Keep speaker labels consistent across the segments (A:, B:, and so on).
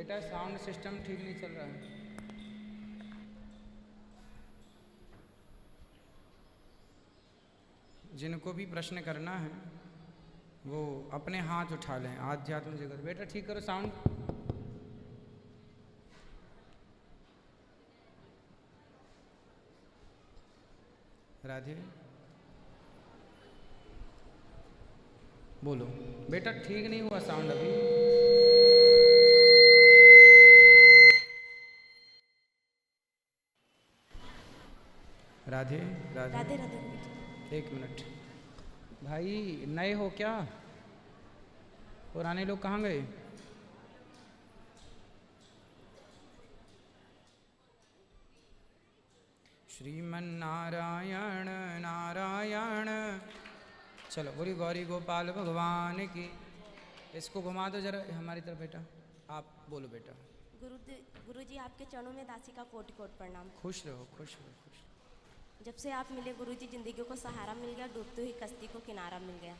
A: बेटा sound system ठीक नहीं चल रहा है। जिनको भी प्रश्न करना है वो अपने हाथ उठा लें। आध्यात्म जगत बेटा ठीक करो साउंड। राधे बोलो बेटा, ठीक नहीं हुआ साउंड अभी। राधे राधे
B: राधे राधे।
A: एक मिनट भाई, नए हो क्या? पुराने लोग कहाँ गए? श्रीमन्नारायण नारायण। चलो बोली गौरी गोपाल भगवान की। इसको घुमा दो जरा हमारी तरफ बेटा। आप बोलो बेटा।
B: गुरुजी आपके चरणों में दासी का कोटि कोटि प्रणाम।
A: खुश रहो खुश रहो खुश रहो।
B: जब से आप मिले गुरुजी, जिंदगी को सहारा मिल गया, डूबती हुई कश्ती को किनारा मिल गया।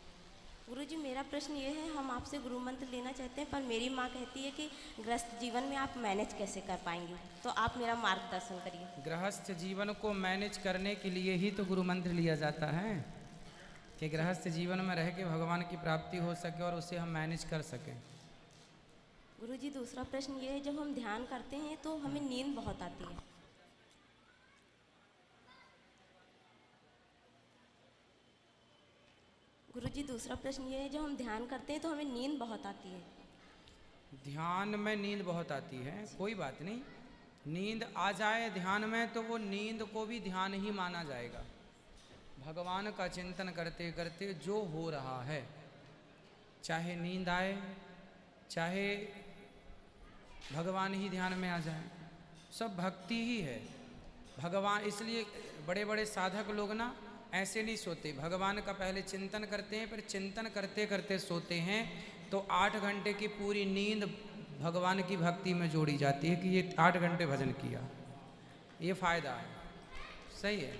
B: गुरुजी मेरा प्रश्न ये है, हम आपसे गुरु मंत्र लेना चाहते हैं पर मेरी माँ कहती है कि गृहस्थ जीवन में आप मैनेज कैसे कर पाएंगी, तो आप मेरा मार्गदर्शन करिए।
A: गृहस्थ जीवन को मैनेज करने के लिए ही तो गुरु मंत्र लिया जाता है कि गृहस्थ जीवन में रह के भगवान की प्राप्ति हो सके और उसे हम मैनेज कर सकें।
B: गुरुजी दूसरा प्रश्न ये है, जब हम ध्यान करते हैं तो हमें नींद बहुत आती है। गुरुजी दूसरा प्रश्न ये है, जब हम ध्यान करते हैं तो हमें नींद बहुत आती है।
A: ध्यान में नींद बहुत आती है, कोई बात नहीं। नींद आ जाए ध्यान में तो वो नींद को भी ध्यान ही माना जाएगा। भगवान का चिंतन करते करते जो हो रहा है, चाहे नींद आए चाहे भगवान ही ध्यान में आ जाए, सब भक्ति ही है। भगवान, इसलिए बड़े बड़े साधक लोग ना ऐसे नहीं सोते, भगवान का पहले चिंतन करते हैं, फिर चिंतन करते करते सोते हैं, तो 8 घंटे की पूरी नींद भगवान की भक्ति में जोड़ी जाती है कि ये 8 घंटे भजन किया। ये फायदा है, सही है।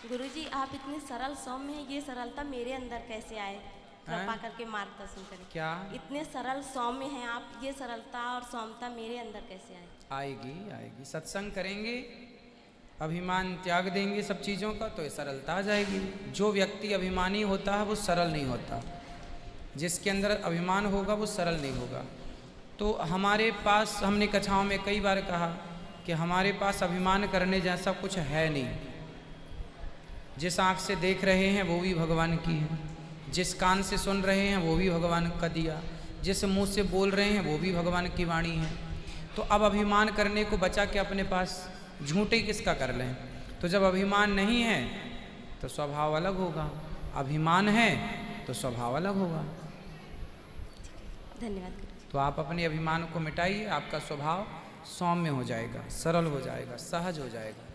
B: गुरुजी आप इतने सरल सौम्य हैं, ये सरलता मेरे अंदर कैसे आए, कृपा करके मार्गदर्शन करें।
A: क्या?
B: इतने सरल सौम्य हैं आप, ये सरलता और सौम्यता मेरे अंदर कैसे आए?
A: आएगी आएगी, सत्संग करेंगे, अभिमान त्याग देंगे सब चीज़ों का, तो ये सरलता आ जाएगी। जो व्यक्ति अभिमानी होता है वो सरल नहीं होता, जिसके अंदर अभिमान होगा वो सरल नहीं होगा। तो हमारे पास, हमने कथाओं में कई बार कहा कि हमारे पास अभिमान करने जैसा कुछ है नहीं। जिस आँख से देख रहे हैं वो भी भगवान की है, जिस कान से सुन रहे हैं वो भी भगवान का दिया, जिस मुंह से बोल रहे हैं वो भी भगवान की वाणी है। तो अब अभिमान करने को बचा के अपने पास झूठे किसका कर लें। तो जब अभिमान नहीं है तो स्वभाव अलग होगा, अभिमान है तो स्वभाव अलग होगा।
B: धन्यवाद।
A: तो आप अपने अभिमान को मिटाइए, आपका स्वभाव सौम्य हो जाएगा, सरल हो जाएगा, सहज हो जाएगा।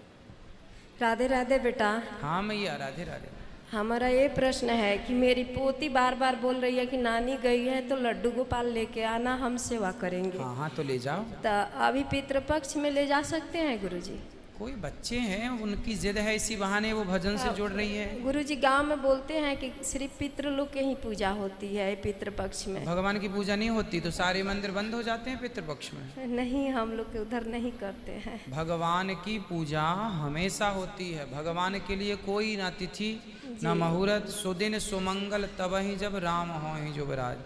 C: राधे राधे बेटा।
A: हाँ मैया राधे राधे।
C: हमारा ये प्रश्न है कि मेरी पोती बार बार बोल रही है कि नानी गई है तो लड्डू गोपाल लेके आना, हम सेवा करेंगे।
A: हाँ हाँ तो ले जाओ।
C: तो अभी पितृपक्ष में ले जा सकते हैं गुरुजी?
A: कोई बच्चे हैं, उनकी जिद है, इसी बहाने वो भजन से जुड़ रही है।
C: गुरुजी गांव में बोलते हैं कि सिर्फ पितृलोक की ही पूजा होती है पितृपक्ष में,
A: भगवान की पूजा नहीं होती तो सारे मंदिर बंद हो जाते हैं पितृपक्ष में।
C: नहीं, हम लोग के उधर नहीं करते हैं।
A: भगवान की पूजा हमेशा होती है। भगवान के लिए कोई ना तिथि ना मुहूर्त, सुदिन सुमंगल तब ही जब राम हो ही जुबराज।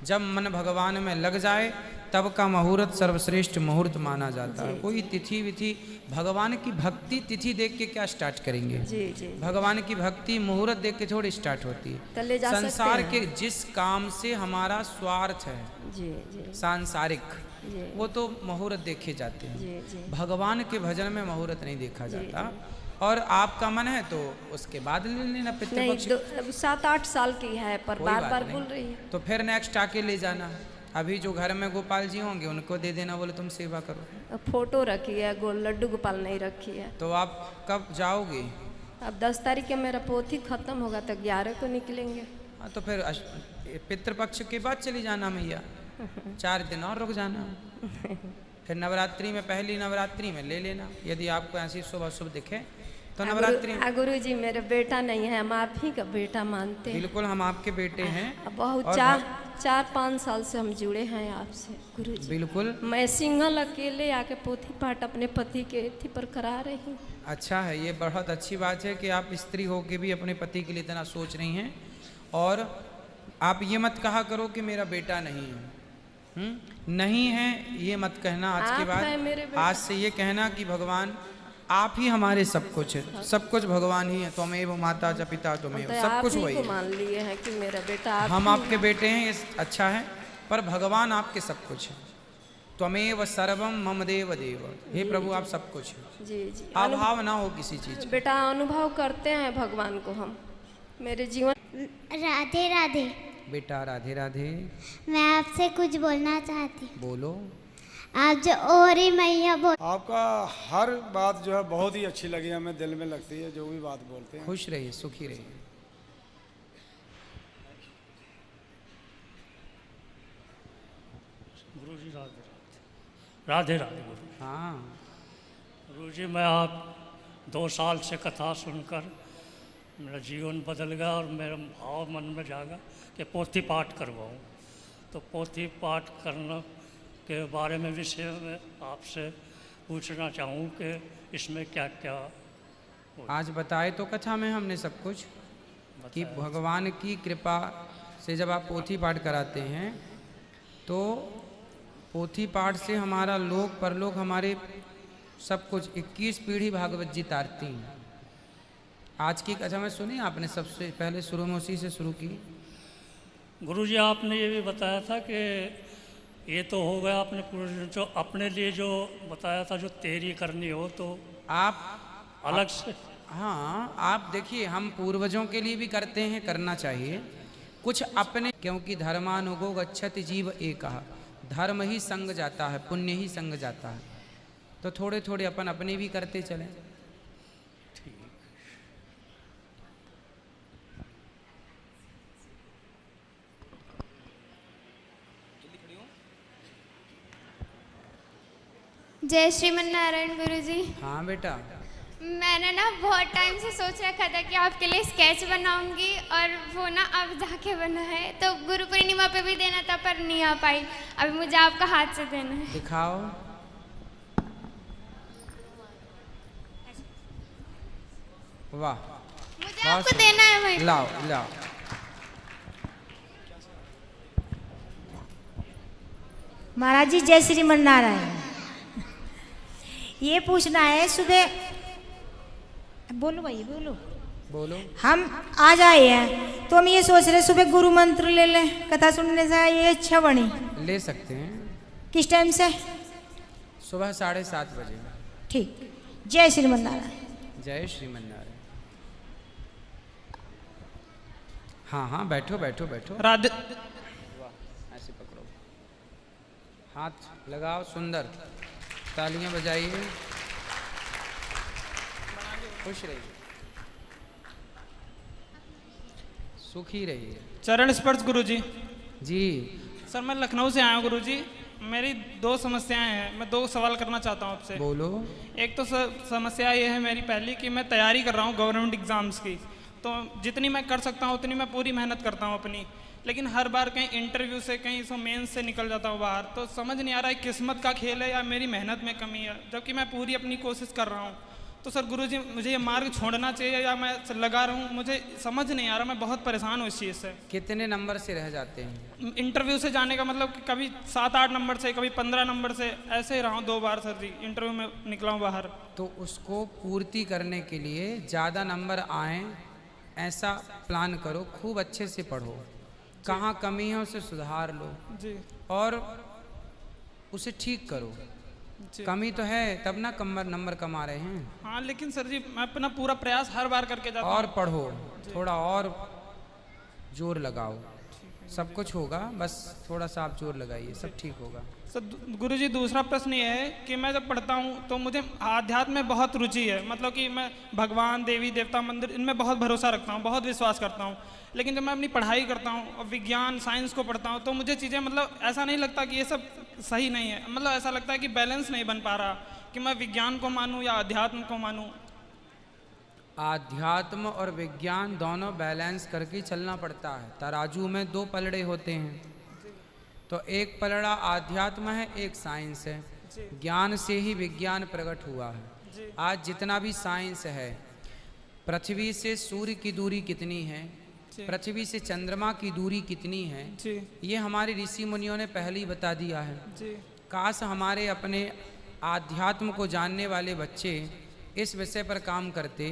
A: जब मन भगवान में लग जाए तब का मुहूर्त सर्वश्रेष्ठ मुहूर्त माना जाता है। कोई तिथि विधि, भगवान की भक्ति तिथि देख के क्या स्टार्ट करेंगे?
C: जी जी।
A: भगवान की भक्ति मुहूर्त देख के थोड़ी स्टार्ट होती है।
C: तो ले जा
A: संसार
C: सकते
A: के जिस काम से हमारा स्वार्थ है,
C: जी जी,
A: सांसारिक,
C: जी,
A: वो तो मुहूर्त देखे जाते हैं।
C: जी जी।
A: भगवान के भजन में मुहूर्त नहीं देखा जाता। और आपका मन है तो उसके बाद ले लेना पितृपक्ष।
C: नहीं, 7-8 साल की है पर बार बार बोल रही है।
A: तो फिर नेक्स्ट आके ले जाना। अभी जो घर में गोपाल जी होंगे उनको दे देना, बोले तुम सेवा करो।
C: फोटो रखी है, लड्डू गोपाल नहीं रखी है।
A: तो आप कब जाओगे?
C: अब 10 तारीख के मेरा पोथी खत्म होगा तो 11 को निकलेंगे।
A: हाँ तो फिर पितृपक्ष के बाद चली जाना मैया, 4 दिन और रुक जाना। फिर नवरात्रि में, पहली नवरात्रि में ले लेना, यदि आपको ऐसी शुभ शुभ दिखे तो नवरात्रि में।
C: गुरुजी मेरे बेटा नहीं है, हम आप ही का बेटा मानते हैं।
A: बिल्कुल हम आपके बेटे हैं।
C: बहुत 4-5 साल से हम जुड़े हैं आपसे गुरुजी।
A: बिल्कुल
C: मैं सिंगल अकेले आके पोथी पाठ अपने पति के थी पर करा रही हूँ।
A: अच्छा है, ये बहुत अच्छी बात है कि आप स्त्री होके भी अपने पति के लिए इतना सोच रही हैं। और आप ये मत कहा करो कि मेरा बेटा नहीं है। नहीं है ये मत कहना आज के
C: आप हैं मेरे
A: बाद।
C: बेटा।
A: आज से ये कहना कि भगवान आप ही हमारे सब कुछ है, सब कुछ भगवान ही है। त्वमेव माता च पिता त्वमेव,
C: तो
A: सब
C: आप
A: कुछ
C: ही
A: वही
C: को
A: है।
C: मान लिए हैं कि मेरा बेटा आप
A: हम
C: ही
A: आपके बेटे हैं, ये अच्छा है, पर भगवान आपके सब कुछ है। त्वमेव सर्वम मम देव देव, हे प्रभु आप सब कुछ है।
C: जी जी
A: अभाव ना हो किसी चीज का।
C: बेटा अनुभव करते हैं भगवान को हम मेरे जीवन।
D: राधे राधे।
A: बेटा राधे राधे।
D: मैं आपसे कुछ बोलना चाहती हूँ।
A: बोलो।
D: आप जो ओरी मैया बोल
E: आपका हर बात जो है बहुत ही अच्छी लगी, हमें दिल में लगती है जो भी बात बोलते हैं।
A: खुश रहिए, सुखी रहिए।
F: गुरु जी राधे राधे राधे गुरु।
A: हाँ
F: गुरु जी मैं आप 2 साल से कथा सुनकर मेरा जीवन बदल गया और मेरा भाव मन में जागा कि पोथी पाठ करवाऊँ। तो पोथी पाठ करना के बारे में विषय में आपसे पूछना चाहूँ कि इसमें क्या क्या
A: आज बताए तो कथा में हमने सब कुछ कि भगवान की कृपा से जब आप पोथी पाठ कराते हैं तो पोथी पाठ से हमारा लोक परलोक हमारे सब कुछ 21 पीढ़ी भागवत जी तारती हैं। आज की कथा में सुनी आपने, सबसे पहले शुरू में उसी से शुरू की।
F: गुरु जी आपने ये भी बताया था कि ये तो हो गया आपने जो अपने लिए जो बताया था, जो तेरी करनी हो तो
A: आप
F: अलग से।
A: हाँ आप देखिए, हम पूर्वजों के लिए भी करते हैं, करना चाहिए कुछ अपने, क्योंकि धर्मानुगो गच्छति जीव एकः, धर्म ही संग जाता है, पुण्य ही संग जाता है। तो थोड़े थोड़े अपन अपने भी करते चलें।
D: जय श्रीमन नारायण गुरु जी।
A: हाँ बेटा।
D: मैंने ना बहुत टाइम से सोच रखा था कि आपके लिए स्केच बनाऊंगी और वो ना अब जाके बना है। तो गुरु पूर्णिमा पे भी देना था पर नहीं आ पाई, अभी मुझे आपका हाथ से देना है।
A: दिखाओ। वाह,
D: मुझे आपको देना है भाई।
A: लाओ लाओ।
G: महाराज जी जय श्रीमन नारायण। ये पूछना है, सुबह बोलो भाई बोलो।
A: बोलो।
G: हम आज आए हैं तो हम ये सोच रहे सुबह गुरु मंत्र ले लें, कथा सुनने से ये अच्छा बनी।
A: ले सकते हैं।
G: किस टाइम से?
A: सुबह 7:30 बजे।
G: ठीक। जय श्रीमन नारायण।
A: जय श्रीमन नारायण। हाँ हाँ बैठो बैठो बैठो।
H: राधे।
A: वाह, ऐसे पकड़ो, हाथ लगाओ, सुंदर तालियां बजाइए, खुश रहिए, सुखी रहिए।
H: चरण स्पर्श गुरु जी।
A: जी
H: सर मैं लखनऊ से आया हूँ गुरु जी। मेरी 2 समस्याएं हैं, मैं 2 सवाल करना चाहता हूँ आपसे।
A: बोलो।
H: एक तो समस्या ये है मेरी पहली कि मैं तैयारी कर रहा हूँ गवर्नमेंट एग्ज़ाम्स की। तो जितनी मैं कर सकता हूँ उतनी मैं पूरी मेहनत करता हूँ अपनी, लेकिन हर बार कहीं इंटरव्यू से कहीं सो मेंस से निकल जाता हूँ बाहर। तो समझ नहीं आ रहा है किस्मत का खेल है या मेरी मेहनत में कमी है, जबकि मैं पूरी अपनी कोशिश कर रहा हूँ। तो सर गुरुजी मुझे ये मार्ग छोड़ना चाहिए या मैं लगा रहा हूँ, मुझे समझ नहीं आ रहा, मैं बहुत परेशान हूँ इस चीज़ से।
A: कितने नंबर से रह जाते हैं?
H: इंटरव्यू से जाने का मतलब कि कभी 7-8 नंबर से, कभी 15 नंबर से, ऐसे ही रहा हूँ 2 बार सर जी, इंटरव्यू में निकला हूँ बाहर।
A: तो उसको पूर्ति करने के लिए ज़्यादा नंबर आए ऐसा प्लान करो, खूब अच्छे से पढ़ो, कहाँ कमी है उसे सुधार लो
H: जी,
A: और उसे ठीक करो। कमी तो है तब ना नंबर कमा रहे हैं।
H: हाँ लेकिन सर जी मैं अपना पूरा प्रयास हर बार करके जाता हूँ।
A: और पढ़ो, थोड़ा और जोर लगाओ, सब कुछ होगा, बस थोड़ा सा आप जोर लगाइए, सब ठीक होगा।
H: सर गुरुजी दूसरा प्रश्न ये है कि मैं जब पढ़ता हूँ तो मुझे आध्यात्म में बहुत रुचि है, मतलब कि मैं भगवान देवी देवता मंदिर इनमें बहुत भरोसा रखता हूँ, बहुत विश्वास करता हूँ। लेकिन जब मैं अपनी पढ़ाई करता हूँ और विज्ञान साइंस को पढ़ता हूँ तो मुझे चीज़ें मतलब ऐसा नहीं लगता कि ये सब सही नहीं है, मतलब ऐसा लगता है कि बैलेंस नहीं बन पा रहा कि मैं विज्ञान को मानूँ या अध्यात्म को मानूँ।
A: आध्यात्म और विज्ञान दोनों बैलेंस करके चलना पड़ता है। तराजू में 2 पलड़े होते हैं, तो एक पलड़ा आध्यात्म है, एक साइंस है। ज्ञान से ही विज्ञान प्रकट हुआ है। आज जितना भी साइंस है, पृथ्वी से सूर्य की दूरी कितनी है, पृथ्वी से चंद्रमा की दूरी कितनी है, ये हमारे ऋषि मुनियों ने पहले ही बता दिया है। काश हमारे अपने आध्यात्म को जानने वाले बच्चे इस विषय पर काम करते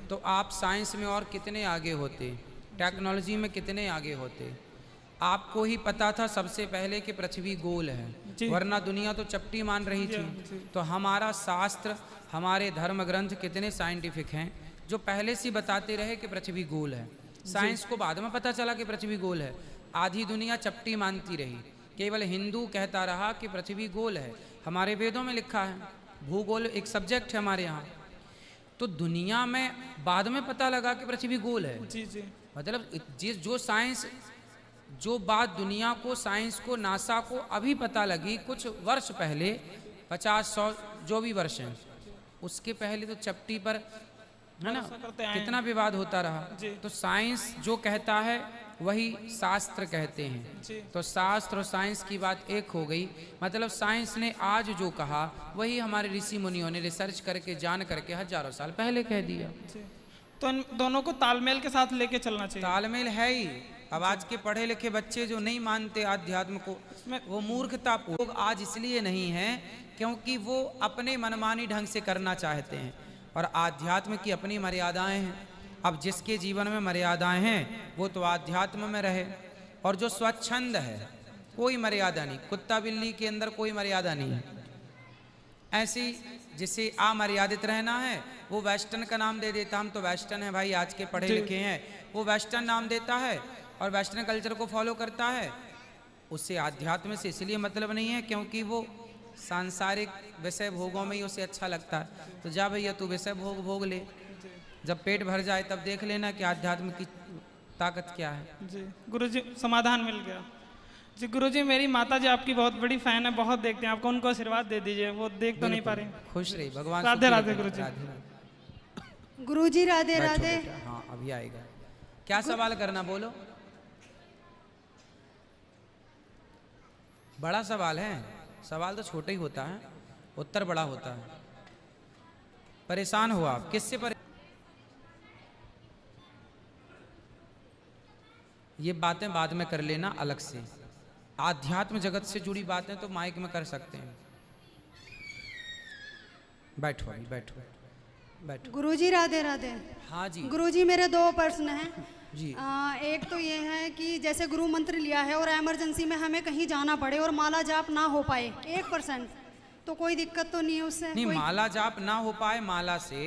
A: तो आप साइंस में और कितने आगे होते, टेक्नोलॉजी में कितने आगे होते। आपको ही पता था सबसे पहले कि पृथ्वी गोल है, वरना दुनिया तो चपटी मान रही थी। तो हमारा शास्त्र, हमारे धर्म ग्रंथ कितने साइंटिफिक हैं जो पहले से बताते रहे कि पृथ्वी गोल है। साइंस को बाद में पता चला कि पृथ्वी गोल है। आधी दुनिया चपटी मानती रही, केवल हिंदू कहता रहा कि पृथ्वी गोल है। हमारे वेदों में लिखा है, भूगोल एक सब्जेक्ट है हमारे यहाँ। तो दुनिया में बाद में पता लगा कि पृथ्वी गोल है। मतलब जो साइंस, जो बात दुनिया को, साइंस को, नासा को अभी पता लगी कुछ वर्ष पहले, 50-100 जो भी वर्ष हैं, उसके पहले तो चपटी पर, है ना, कितना विवाद होता रहा। तो साइंस जो कहता है वही शास्त्र कहते हैं। तो शास्त्र और साइंस की बात एक हो गई। मतलब साइंस ने आज जो कहा वही हमारे ऋषि मुनियों ने रिसर्च करके, जान करके हजारों साल पहले कह दिया।
H: तो इन दोनों को तालमेल के साथ लेके चलना चाहिए।
A: तालमेल है ही। अब आज के पढ़े लिखे बच्चे जो नहीं मानते आध्यात्म को, वो मूर्खता लोग आज इसलिए नहीं है क्योंकि वो अपने मनमानी ढंग से करना चाहते हैं, और आध्यात्म की अपनी मर्यादाएं हैं। अब जिसके जीवन में मर्यादाएं हैं वो तो आध्यात्म में रहे, और जो स्वच्छंद है कोई मर्यादा नहीं, कुत्ता बिल्ली के अंदर कोई मर्यादा नहीं है। ऐसी जिसे अमर्यादित रहना है वो वेस्टर्न का नाम दे देता, हम तो वेस्टर्न है भाई, आज के पढ़े लिखे हैं, वो वेस्टर्न नाम देता है और वेस्टर्न कल्चर को फॉलो करता है। उससे आध्यात्म से इसलिए मतलब नहीं है क्योंकि वो सांसारिक विषय भोगों में ही उसे अच्छा लगता है। तो जा भैया तू विषय भोग भोग ले, जब पेट भर जाए तब देख लेना कि आध्यात्म की ताकत क्या है।
H: जी गुरुजी, समाधान मिल गया। जी गुरुजी, मेरी माता जी आपकी बहुत बड़ी फैन है, बहुत देखते हैं आपको, उनको आशीर्वाद दे दीजिए, वो देख तो नहीं पा रहे।
A: खुश रही, भगवान।
H: राधे राधे गुरुजी।
I: गुरुजी राधे राधे।
A: हाँ अभी आएगा। क्या सवाल करना, बोलो। बड़ा सवाल है, सवाल तो छोटा ही होता है, उत्तर बड़ा होता है। परेशान हो आप, किससे ये बातें बाद में कर लेना अलग से। आध्यात्म जगत से जुड़ी बातें तो माइक में कर सकते हैं। बैठो बैठो बैठो।
I: गुरुजी राधे राधे।
A: हाँ जी
I: गुरुजी, मेरे 2 प्रश्न हैं
A: जी।
I: एक तो ये है कि जैसे गुरु मंत्र लिया है और इमरजेंसी में हमें कहीं जाना पड़े और माला जाप ना हो पाए 1%, तो कोई दिक्कत तो नहीं है उससे?
A: नहीं, माला जाप ना हो पाए माला से,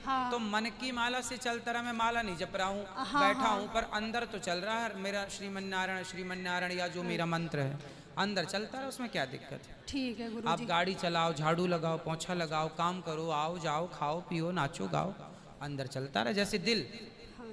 I: हाँ।
A: तो मन की माला से चलता रहा। मैं माला नहीं जप रहा हूँ, बैठा हूँ, पर अंदर तो चल रहा है मेरा श्रीमन्नारायण श्रीमन्नारायण, या जो मेरा मंत्र है अंदर चलता रहा, उसमें क्या दिक्कत है?
I: ठीक है गुरुजी।
A: आप गाड़ी चलाओ, झाड़ू लगाओ, पोंछा लगाओ, काम करो, आओ जाओ, खाओ पियो, नाचो गाओ, अंदर चलता रहा। जैसे दिल,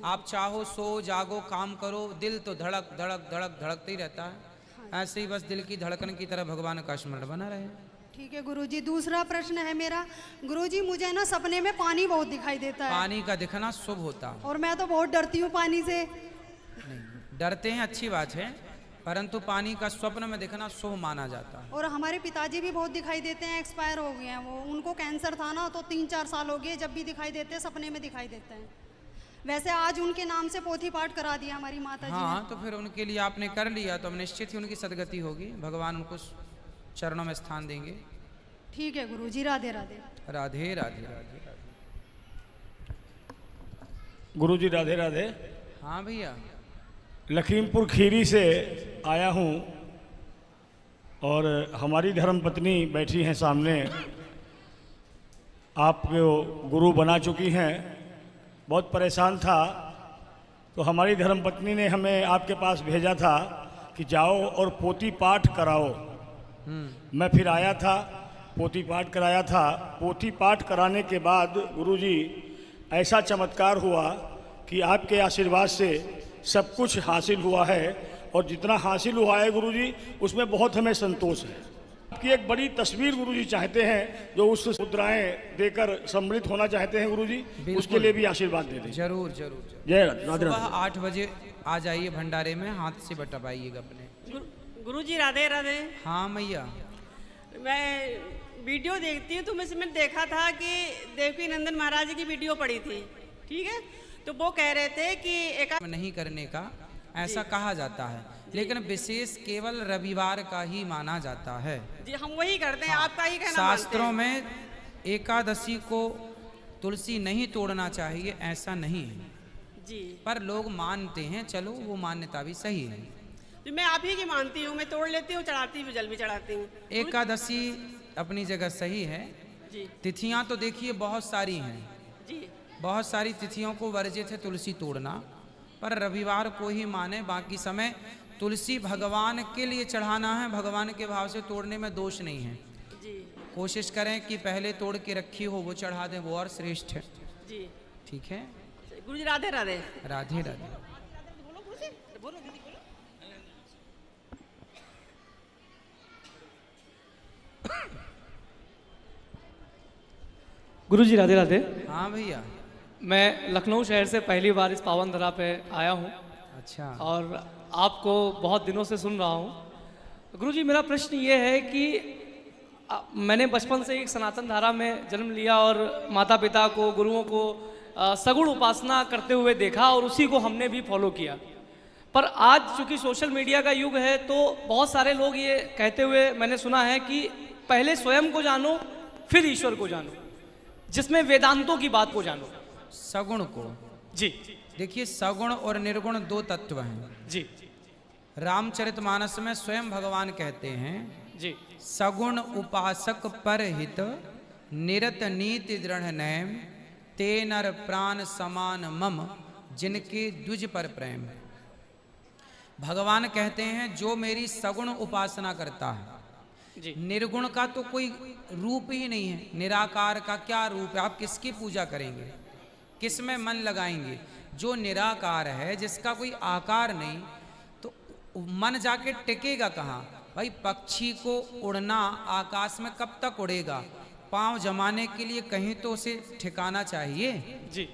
A: आप चाहो सो जागो काम करो, दिल तो धड़क धड़क धड़क धड़कता ही रहता है। ऐसे ही बस दिल की धड़कन की तरह भगवान का स्मरण बना रहे।
I: ठीक है गुरुजी। दूसरा प्रश्न है मेरा, गुरुजी मुझे ना सपने में पानी बहुत दिखाई देता है।
A: पानी का दिखना शुभ होता है,
I: और मैं तो बहुत डरती हूँ पानी से।
A: नहीं, डरते हैं अच्छी बात है, परंतु पानी का स्वप्न में दिखना शुभ माना जाता है।
I: और हमारे पिताजी भी बहुत दिखाई देते हैं, एक्सपायर हो गए हैं वो, उनको कैंसर था ना, तो 3-4 साल हो गए, जब भी दिखाई देते हैं सपने में दिखाई देते हैं। वैसे आज उनके नाम से पोथी पाठ करा दिया हमारी माता जी ने।
A: हाँ, तो फिर उनके लिए आपने कर लिया तो अब निश्चित ही उनकी सदगति होगी, भगवान उनको चरणों में स्थान देंगे।
I: ठीक है गुरुजी, राधे राधे।
A: राधे राधे राधे राधे।
J: गुरुजी राधे राधे।
A: हाँ भैया,
J: लखीमपुर खीरी से आया हूँ और हमारी धर्मपत्नी बैठी हैं सामने, आपको गुरु बना चुकी हैं। बहुत परेशान था तो हमारी धर्मपत्नी ने हमें आपके पास भेजा था कि जाओ और पोथी पाठ कराओ। मैं फिर आया था, पोथी पाठ कराया था। पोथी पाठ कराने के बाद गुरुजी ऐसा चमत्कार हुआ कि आपके आशीर्वाद से सब कुछ हासिल हुआ है, और जितना हासिल हुआ है गुरुजी उसमें बहुत हमें संतोष है। आपकी एक बड़ी तस्वीर गुरुजी चाहते हैं, जो उस मुद्राएं देकर सम्मिलित होना चाहते हैं गुरुजी, उसके लिए भी आशीर्वाद दे दें।
A: जरूर जरूर।
J: जय राधे राधे।
A: सुबह 8 बजे आ जाइए भंडारे में, हाथ से बटवाइएगा अपने।
K: गुरुजी राधे राधे।
A: हाँ मैया।
K: मैं वीडियो देखती हूँ तो मैंने देखा था कि देवकी नंदन महाराज जी की वीडियो पड़ी थी, ठीक है, तो वो कह रहे थे कि एक
A: नहीं करने का ऐसा कहा जाता है, लेकिन विशेष केवल रविवार का ही माना जाता है।
K: जी हम वही करते हैं, आपका ही कहना
A: शास्त्रों में एकादशी को तुलसी नहीं तोड़ना चाहिए ऐसा नहीं है
K: जी,
A: पर लोग मानते हैं, चलो वो मान्यता भी सही है।
K: तो मैं आप ही की मानती हूँ, मैं तोड़ लेती हूँ, चढ़ाती हूँ, जल भी चढ़ाती हूँ।
A: एकादशी अपनी जगह सही है
K: जी।
A: तिथियां तो देखिए बहुत सारी हैं
K: जी,
A: बहुत सारी तिथियों को वर्जित है तुलसी तोड़ना, पर रविवार को ही माने, बाकी समय तुलसी भगवान के लिए चढ़ाना है, भगवान के भाव से तोड़ने में दोष नहीं है
K: जी।
A: कोशिश करें कि पहले तोड़ के रखी हो वो चढ़ा दें, वो और श्रेष्ठ है।
K: जी
A: ठीक है
K: गुरुजी राधे राधे।
A: राधे राधे।
L: गुरुजी राधे राधे।
A: हाँ भैया।
L: मैं लखनऊ शहर से पहली बार इस पावन धरा पे आया हूँ।
A: अच्छा।
L: और आपको बहुत दिनों से सुन रहा हूँ। गुरुजी मेरा प्रश्न ये है कि मैंने बचपन से एक सनातन धारा में जन्म लिया और माता पिता को, गुरुओं को सगुण उपासना करते हुए देखा और उसी को हमने भी फॉलो किया। पर आज चूंकि सोशल मीडिया का युग है तो बहुत सारे लोग ये कहते हुए मैंने सुना है कि पहले स्वयं को जानो फिर ईश्वर को जानो, जिसमें वेदांतों की बात को जानो।
A: सगुण को
L: जी
A: देखिए, सगुण और निर्गुण दो तत्व हैं
L: जी।
A: रामचरितमानस में स्वयं भगवान कहते हैं
L: जी,
A: सगुण उपासक पर हित निरत नीति दृढ़ नैम ते नर प्राण समान मम जिनके द्विज पर प्रेम। भगवान कहते हैं जो मेरी सगुण उपासना करता है
L: जी।
A: निर्गुण का तो कोई रूप ही नहीं है, निराकार का क्या रूप है, आप किसकी पूजा करेंगे, किस में मन लगाएंगे। जो निराकार है, जिसका कोई आकार नहीं, तो मन जाके टिकेगा कहाँ भाई। पक्षी को उड़ना आकाश में कब तक उड़ेगा, पांव जमाने के लिए कहीं तो उसे ठिकाना चाहिए
L: जी।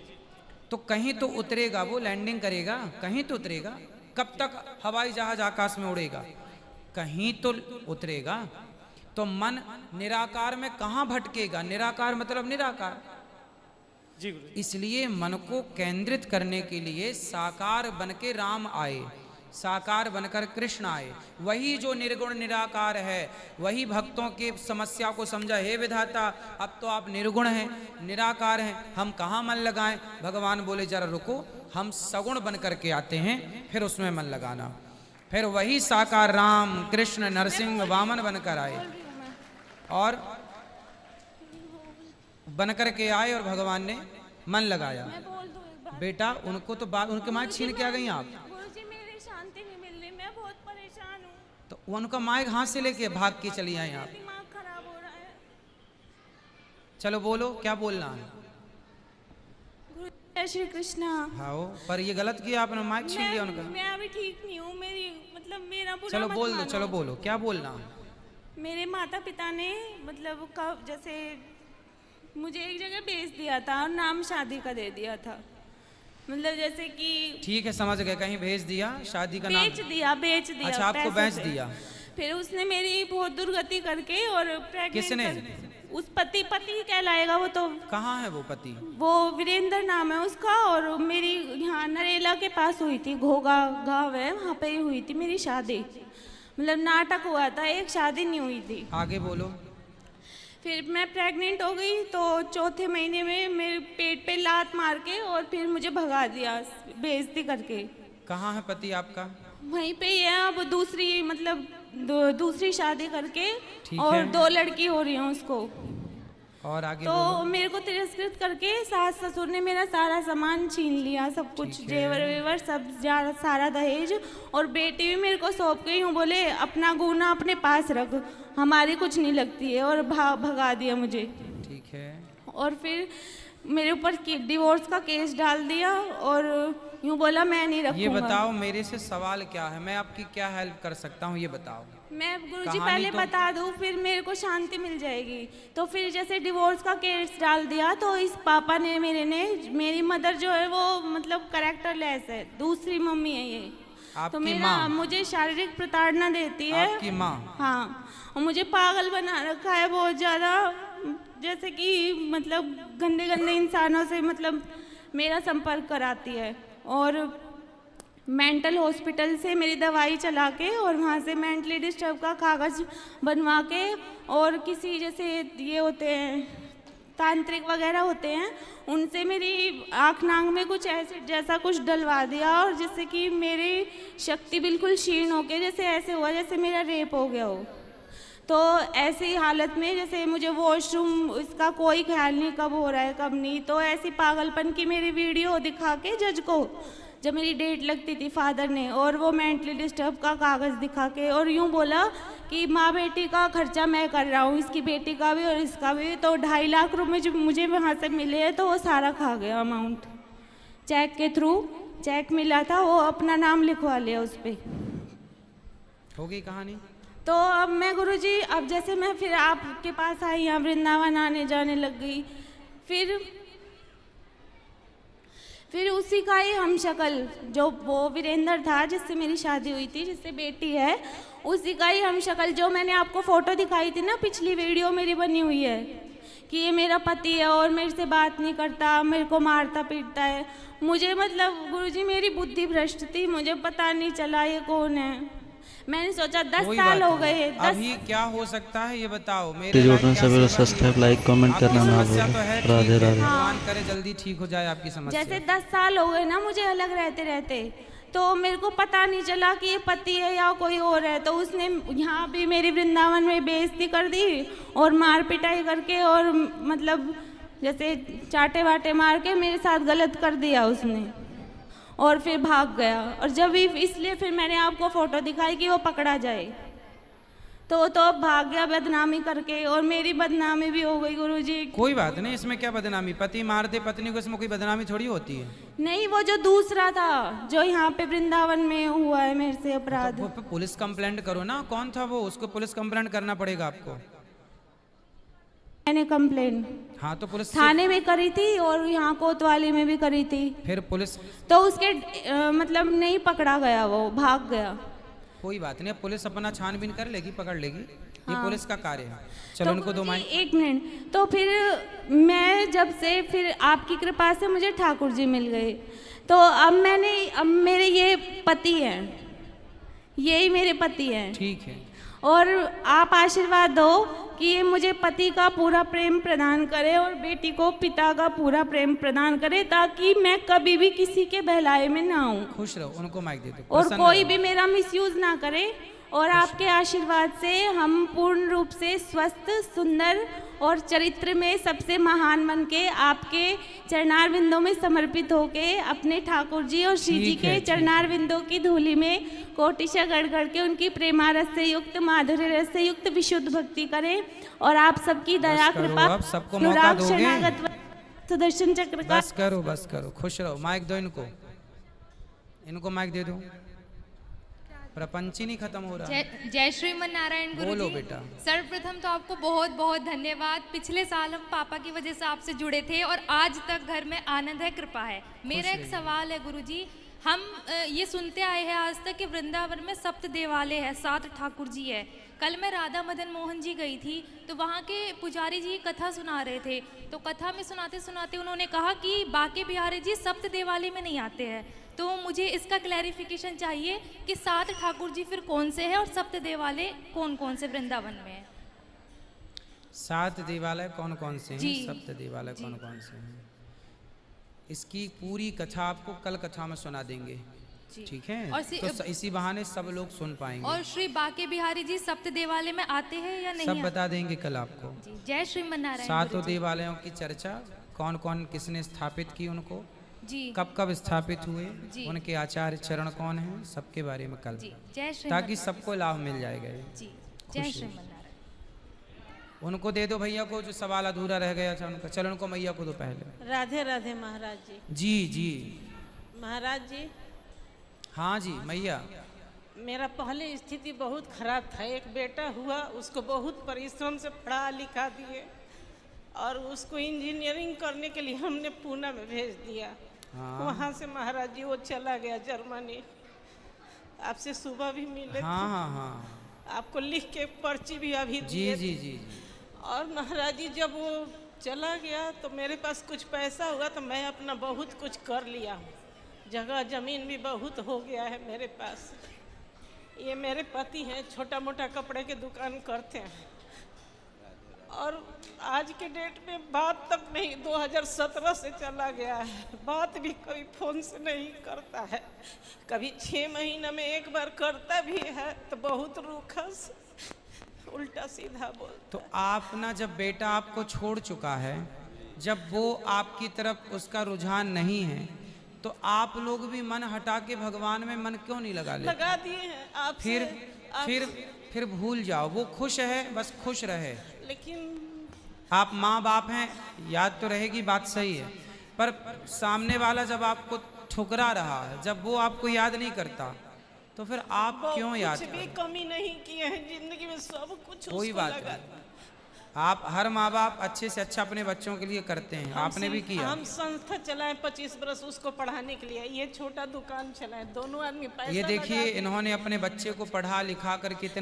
A: तो कहीं तो उतरेगा, वो लैंडिंग करेगा, कहीं तो उतरेगा। कब तक हवाई जहाज आकाश में उड़ेगा, कहीं तो उतरेगा। तो मन निराकार में कहाँ भटकेगा, निराकार मतलब निराकार
L: जी।
A: इसलिए मन को केंद्रित करने के लिए साकार बनके राम आए, साकार बनकर कृष्ण आए। वही जो निर्गुण निराकार है, वही भक्तों की समस्या को समझा, हे विधाता अब तो आप निर्गुण हैं, निराकार हैं, हम कहाँ मन लगाएं। भगवान बोले जरा रुको, हम सगुण बन करके आते हैं, फिर उसमें मन लगाना। फिर वही साकार राम कृष्ण नरसिंह वामन बनकर आए और बनकर के आए और भगवान ने मन लगाया। बेटा उनको तो बात, उनके माइक छीन के आ गई आप।
M: गुरुजी मेरी शांति नहीं मिल रही, मैं बहुत परेशान हूँ।
A: तो उनका माइक हाथ से लेके भाग के चली आई आप।
M: दिमाग खराब हो रहा है।
A: चलो बोलो क्या बोलना है।
M: जय श्री कृष्णा।
A: हाँ पर ये गलत किया आपने, माइक छीन लिया उनका।
M: मैं अभी ठीक नहीं हूँ, मेरी मतलब मेरा बुरा
A: चलो
M: मत
A: बोल दो,
M: मानो।
A: चलो बोलो क्या बोलना है।
M: मेरे माता पिता ने मतलब कब जैसे मुझे एक जगह भेज दिया था और नाम शादी का दे दिया था, मतलब जैसे कि
A: ठीक है समझ गए, कहीं भेज दिया शादी का नाम
M: बेच दिया।
A: अच्छा आपको बेच दिया।
M: फिर उसने मेरी बहुत दुर्गति करके और
A: किसने?
M: उस पति कहलाएगा वो तो।
A: कहाँ है वो पति?
M: वो वीरेंद्र नाम है उसका, और मेरी यहाँ नरेला के पास हुई थी, घोगा गाँव है वहाँ पे ही हुई थी मेरी शादी, मतलब नाटक हुआ था, एक शादी नहीं हुई थी।
A: आगे बोलो।
M: फिर मैं प्रेग्नेंट हो गई तो चौथे महीने में मेरे पेट पे लात मार के और फिर मुझे भगा दिया बेइज्जती करके।
A: कहाँ है पति आपका?
M: वहीं पे ही है, अब दूसरी मतलब दूसरी शादी करके और
A: है।
M: 2 लड़की हो रही हैं उसको।
A: और आगे
M: तो
A: बोलो।
M: मेरे को तिरस्कृत करके सास ससुर ने मेरा सारा सामान छीन लिया, सब कुछ जेवर वेवर सब सारा दहेज, और बेटी भी मेरे को सौंप गई हूँ, बोले अपना गूना अपने पास रख, हमारी कुछ नहीं लगती है, और भगा दिया मुझे।
A: ठीक है।
M: और फिर मेरे ऊपर डिवोर्स का केस डाल दिया और यूँ बोला मैं नहीं रखूंगा।
A: ये बताओ मेरे से सवाल क्या है, मैं आपकी क्या हेल्प कर सकता हूँ ये बताओ।
M: मैं गुरुजी पहले बता दूं फिर मेरे को शांति मिल जाएगी। तो फिर जैसे डिवोर्स का केस डाल दिया तो इस पापा ने मेरी मदर जो है वो मतलब कैरेक्टर लेस है, दूसरी मम्मी है ये, तो मेरा मुझे शारीरिक प्रताड़ना देती है।
A: आपकी माँ?
M: हाँ, और मुझे पागल बना रखा है बहुत ज़्यादा, जैसे कि मतलब गंदे गंदे इंसानों से मतलब मेरा संपर्क कराती है, और मेंटल हॉस्पिटल से मेरी दवाई चला के और वहाँ से मेंटली डिस्टर्ब का कागज़ बनवा के, और किसी जैसे ये होते हैं तांत्रिक वगैरह होते हैं, उनसे मेरी आँख नाक में कुछ ऐसे जैसा कुछ डलवा दिया, और जिससे कि मेरी शक्ति बिल्कुल क्षीण हो के जैसे ऐसे हुआ जैसे मेरा रेप हो गया हो। तो ऐसी हालत में जैसे मुझे वॉशरूम इसका कोई ख्याल नहीं कब हो रहा है कब नहीं, तो ऐसी पागलपन की मेरी वीडियो दिखा के जज को, जब मेरी डेट लगती थी फादर ने, और वो मेंटली डिस्टर्ब का कागज़ दिखा के और यूँ बोला कि माँ बेटी का खर्चा मैं कर रहा हूँ, इसकी बेटी का भी और इसका भी। तो 2.5 लाख रुपए जो मुझे वहाँ से मिले हैं तो वो सारा खा गया अमाउंट। चेक के थ्रू चेक मिला था, वो अपना नाम लिखवा लिया उस पर।
A: हो गई कहानी।
M: तो अब मैं गुरुजी, अब जैसे मैं फिर आपके पास आई, यहाँ वृंदावन आने जाने लग गई, फिर उसी का ही हम शक्ल जो वो वीरेंद्र था जिससे मेरी शादी हुई थी, जिससे बेटी है, उसी का ही हम शक्ल जो मैंने आपको फ़ोटो दिखाई थी ना, पिछली वीडियो मेरी बनी हुई है कि ये मेरा पति है और मेरे से बात नहीं करता, मेरे को मारता पीटता है। मुझे मतलब गुरुजी मेरी बुद्धि भ्रष्ट थी, मुझे पता नहीं चला ये कौन है। मैंने सोचा 10 साल हो गए।
A: अभी क्या हो सकता है ये बताओ। मेरे
N: सब्सक्राइब लाइक कमेंट करना ना भूलें। राधे राधे।
A: भगवान करे जल्दी ठीक हो जाए आपकी समस्या।
M: जैसे 10 साल हो गए ना मुझे अलग रहते रहते, तो मेरे को पता नहीं चला कि ये पति है या कोई और है। तो उसने यहाँ भी मेरी वृंदावन में बेइज्जती कर दी और मार पिटाई करके, और मतलब जैसे चाटे वाटे मार के मेरे साथ गलत कर दिया उसने, और फिर भाग गया। और जब इसलिए फिर मैंने आपको फ़ोटो दिखाई कि वो पकड़ा जाए, तो अब भाग गया बदनामी करके, और मेरी बदनामी भी हो गई गुरुजी।
A: कोई बात नहीं, इसमें क्या बदनामी, पति मार दे पत्नी को, इसमें कोई बदनामी थोड़ी होती है।
M: नहीं, वो जो दूसरा था जो यहाँ पे वृंदावन में हुआ है मेरे से अपराध,
A: तो वो पुलिस कंप्लेंट करो ना। कौन था वो, उसको पुलिस कंप्लेंट करना पड़ेगा आपको।
M: मैंने कंप्लेन
A: हाँ तो पुलिस
M: थाने में करी थी और यहाँ कोतवाली में भी करी थी।
A: फिर पुलिस
M: तो उसके मतलब नहीं पकड़ा गया, वो भाग गया।
A: कोई बात नहीं, अब पुलिस अपना छानबीन कर लेगी, पकड़ लेगी। ये
M: हाँ।
A: पुलिस का कार्य है। चलो उनको दो माइक।
M: 1 मिनट। तो फिर मैं जब से फिर आपकी कृपा से मुझे ठाकुर जी मिल गए, तो अब मेरे ये पति हैं, यही मेरे पति हैं।
A: ठीक है।
M: और आप आशीर्वाद दो कि ये मुझे पति का पूरा प्रेम प्रदान करे और बेटी को पिता का पूरा प्रेम प्रदान करे, ताकि मैं कभी भी किसी के बहलाए में ना आऊं।
A: खुश रहो, उनको माइक दे दो।
M: और कोई भी मेरा मिसयूज ना करे, और आपके आशीर्वाद से हम पूर्ण रूप से स्वस्थ, सुंदर और चरित्र में सबसे महान बन के आपके चरणार बिंदों में समर्पित होके अपने ठाकुर जी और श्री जी के चरणार बिंदों की धूलि में कोटिशा गढ़ के उनकी प्रेमारस से युक्त, माधुर्य रस से युक्त विशुद्ध भक्ति करें। और आप सबकी दया कृपा
A: सबको मौका दोगे।
M: सुदर्शन चक्र का
A: बस करो, खुश रहो। माइक दो इनको माइक दे दो। प्रपंच ही नहीं खत्म हो रहा।
O: जय श्रीमन नारायण गुरु
A: बोलो
O: जी।
A: बेटा।
O: सर्वप्रथम तो आपको बहुत बहुत धन्यवाद। पिछले साल हम पापा की वजह से आपसे जुड़े थे और आज तक घर में आनंद है, कृपा है। मेरा एक सवाल है गुरु जी, हम ये सुनते आए हैं आज तक कि वृंदावन में 7 देवालय है, 7 ठाकुर जी है। कल मैं राधा मदन मोहन जी गई थी, तो वहाँ के पुजारी जी कथा सुना रहे थे, तो कथा में सुनाते सुनाते उन्होंने कहा कि बाके बिहारी जी 7 देवालय में नहीं आते हैं। तो मुझे इसका क्लैरिफिकेशन चाहिए कि 7 ठाकुर जी फिर कौन से हैं और 7 देवालय कौन कौन से वृंदावन में है।
A: 7 देवालय कौन कौन से हैं,
O: जी।
A: 7 देवालय कौन कौन से हैं, इसकी पूरी कथा आपको कल कथा में सुना देंगे। ठीक है,
O: और
A: तो इसी बहाने सब लोग सुन पाएंगे।
O: और श्री बाके बिहारी जी 7 देवालय में आते हैं या नहीं?
A: सब बता देंगे कल आपको।
O: जय श्रीमन नारायण।
A: 7 देवालयों की चर्चा, कौन कौन किसने स्थापित की उनको,
O: जी।
A: कब कब स्थापित हुए,
O: जी।
A: उनके आचार्य चरण कौन हैं, सबके बारे में कल,
O: जय श्रीमन
A: ताकि सबको लाभ मिल जाएगा।
O: जी, जय श्रीमन नारायण।
A: उनको दे दो भैया को, जो सवाल अधूरा रह गया था उनका। चलो उनको मैया को दो पहले।
P: राधे राधे महाराज जी।
A: जी जी
P: महाराज जी।
A: हाँ जी मैया।
P: मेरा पहले स्थिति बहुत खराब था। एक बेटा हुआ, उसको बहुत परिश्रम से पढ़ा लिखा दिए और उसको इंजीनियरिंग करने के लिए हमने पूना में भेज दिया।
A: हाँ।
P: वहाँ से महाराज जी वो चला गया जर्मनी। आपसे सुबह भी मिले
A: हाँ
P: थे।
A: हाँ हाँ
P: आपको लिख के पर्ची भी अभी
A: जी
P: दिए
A: जी
P: थे।
A: जी
P: और महाराज जी जब वो चला गया तो मेरे पास कुछ पैसा हुआ तो मैं अपना बहुत कुछ कर लिया हूँ। जगह ज़मीन भी बहुत हो गया है मेरे पास। ये मेरे पति हैं, छोटा मोटा कपड़े की दुकान करते हैं। और आज के डेट में बात तक नहीं, 2017 से चला गया है। बात भी कभी फ़ोन से नहीं करता है, कभी 6 महीने में एक बार करता भी है तो बहुत रूखा उल्टा सीधा बोल।
A: तो आप ना, जब बेटा आपको छोड़ चुका है, जब वो आपकी तरफ उसका रुझान नहीं है, तो आप लोग भी मन हटा के भगवान में मन क्यों नहीं लगा लेते?
P: लगा दिए हैं आपसे।
A: फिर भूल जाओ, वो खुश है, बस खुश रहे।
P: लेकिन
A: आप माँ बाप हैं, याद तो रहेगी, बात सही है, पर सामने वाला जब आपको ठुकरा रहा है, जब वो आपको याद नहीं करता, तो फिर आप क्यों याद
P: कुछ भी कमी नहीं किए हैं जिंदगी में, सब कुछ
A: कोई
P: उसको
A: बात
P: लगा।
A: नहीं। आप हर माँ बाप अच्छे से अच्छा अपने बच्चों के लिए करते हैं, आपने भी किया।
P: हम संस्था चलाएं 25 बरस उसको पढ़ाने के लिए, ये छोटा दुकान चलाएं, दोनों आदमी पैसा
A: ये देखिए,
P: लगा के-
A: इन्होंने अपने बच्चे को पढ़ा लिखा कर कितने